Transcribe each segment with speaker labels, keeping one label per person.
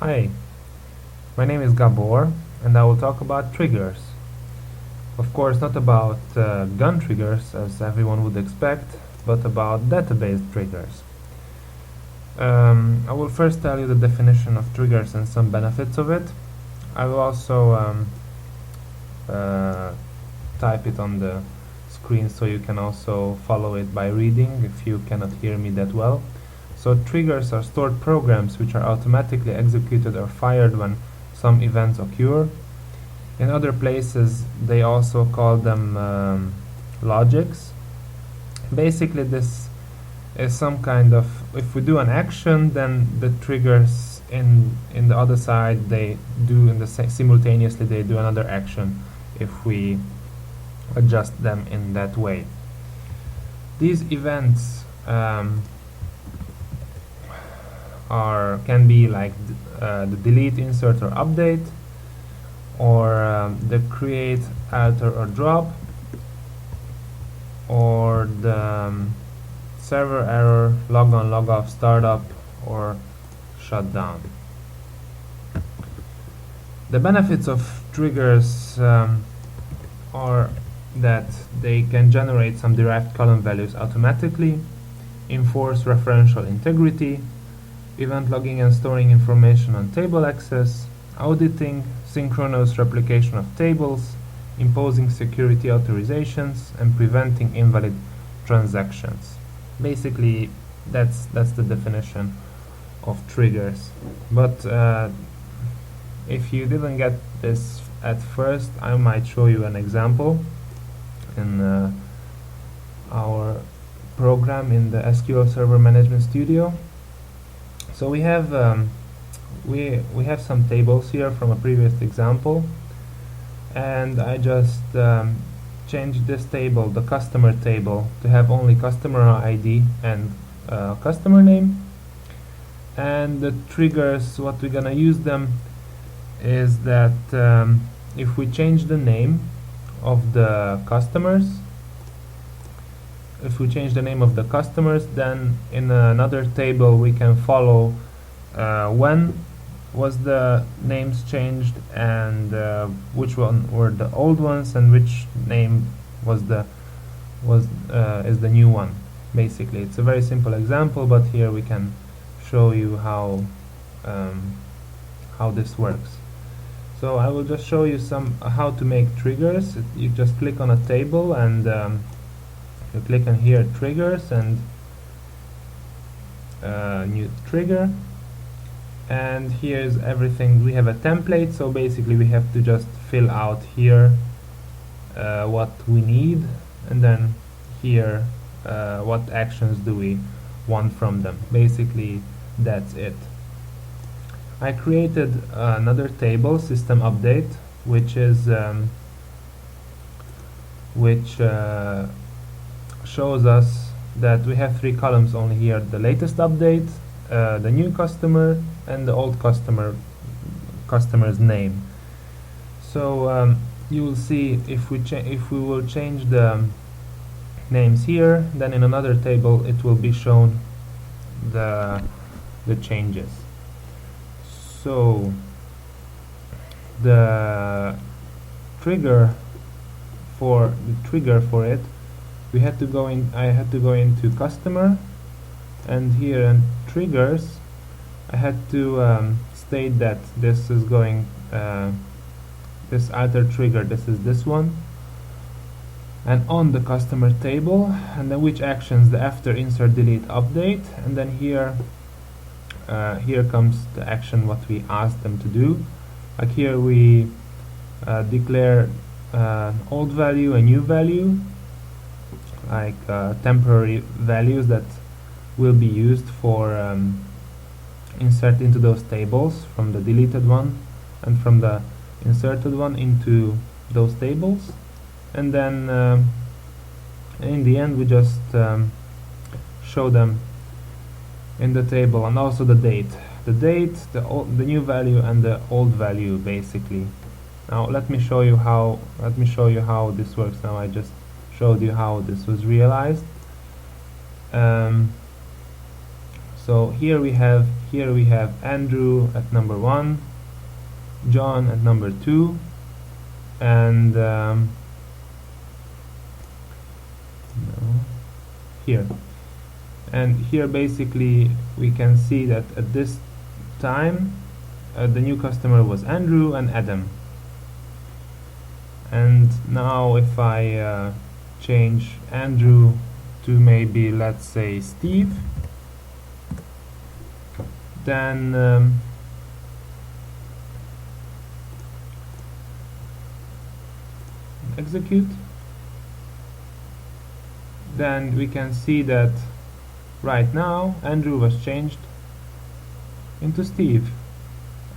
Speaker 1: Hi, my name is Gabor and I will talk about triggers. Of course, not about gun triggers as everyone would expect, but about database triggers. I will first tell you the definition of triggers and some benefits of it. I will also uh, type it on the screen so you can also follow it by reading if you cannot hear me that well. So triggers are stored programs which are automatically executed or fired when some events occur. In other places they also call them logics. Basically this is some kind of, if we do an action, then the triggers in the other side, they do simultaneously they do another action if we adjust them in that way. These events can be like the delete, insert or update, or the create, alter or drop, or the server error, log on, log off, startup or shut down. The benefits of triggers are that they can generate some derived column values automatically, enforce referential integrity, event logging and storing information on table access, auditing, synchronous replication of tables, imposing security authorizations, and preventing invalid transactions. Basically, that's the definition of triggers. But if you didn't get this at first, I might show you an example in our program in the SQL Server Management Studio. So we have some tables here from a previous example, and I just changed this table, the customer table, to have only customer ID and customer name. And the triggers, what we're gonna use them is that if we change the name of the customers, then in another table we can follow when was the names changed, and which one were the old ones and which name is the new one. Basically, it's a very simple example, but here we can show you how this works. So I will just show you how to make triggers. You just click on a table and you click on here triggers and new trigger, and here's everything. We have a template, so basically we have to just fill out here what we need, and then here what actions do we want from them. Basically that's it. I created another table, system update, which is shows us that we have 3 columns only here: the latest update, the new customer, and the old customer's name. So you will see if we will change the names here, then in another table it will be shown the changes. So the trigger for it, I had to go into customer, and here in triggers I had to state that this is going this alter trigger, this is this one, and on the customer table, and then which actions, the after, insert, delete, update, and then here comes the action what we asked them to do. Like here we declare old value and new value, like temporary values that will be used for insert into those tables from the deleted one and from the inserted one into those tables. And then in the end we just show them in the table, and also the date, the new value and the old value, basically. Now let me show you how this works. Now I just showed you how this was realized. So here we have here we have Andrew at number 1, John at number 2, and here. And here basically we can see that at this time the new customer was Andrew and Adam. And now if I change Andrew to maybe, let's say, Steve, then execute, then we can see that right now Andrew was changed into Steve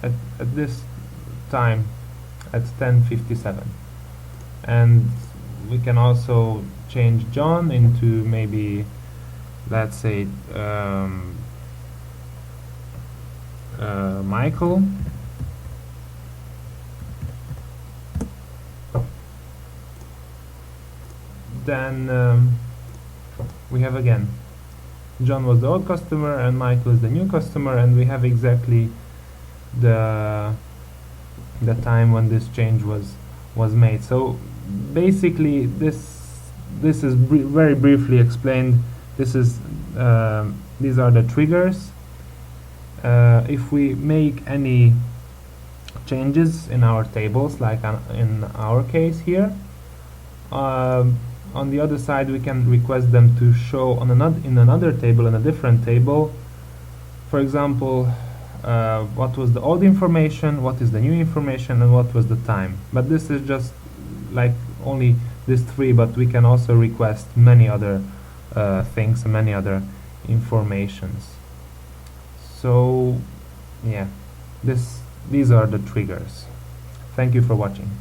Speaker 1: at this time at 10:57. And we can also change John into maybe, let's say, Michael. Then we have again John was the old customer and Michael is the new customer, and we have exactly the time when this change was made. So basically this is very briefly explained. This is these are the triggers. If we make any changes in our tables, like in our case here, on the other side we can request them to show on another table, in a different table. For example, what was the old information, what is the new information, and what was the time. But this is just like only these three, but we can also request many other things, many other informations. So yeah, these are the triggers. Thank you for watching.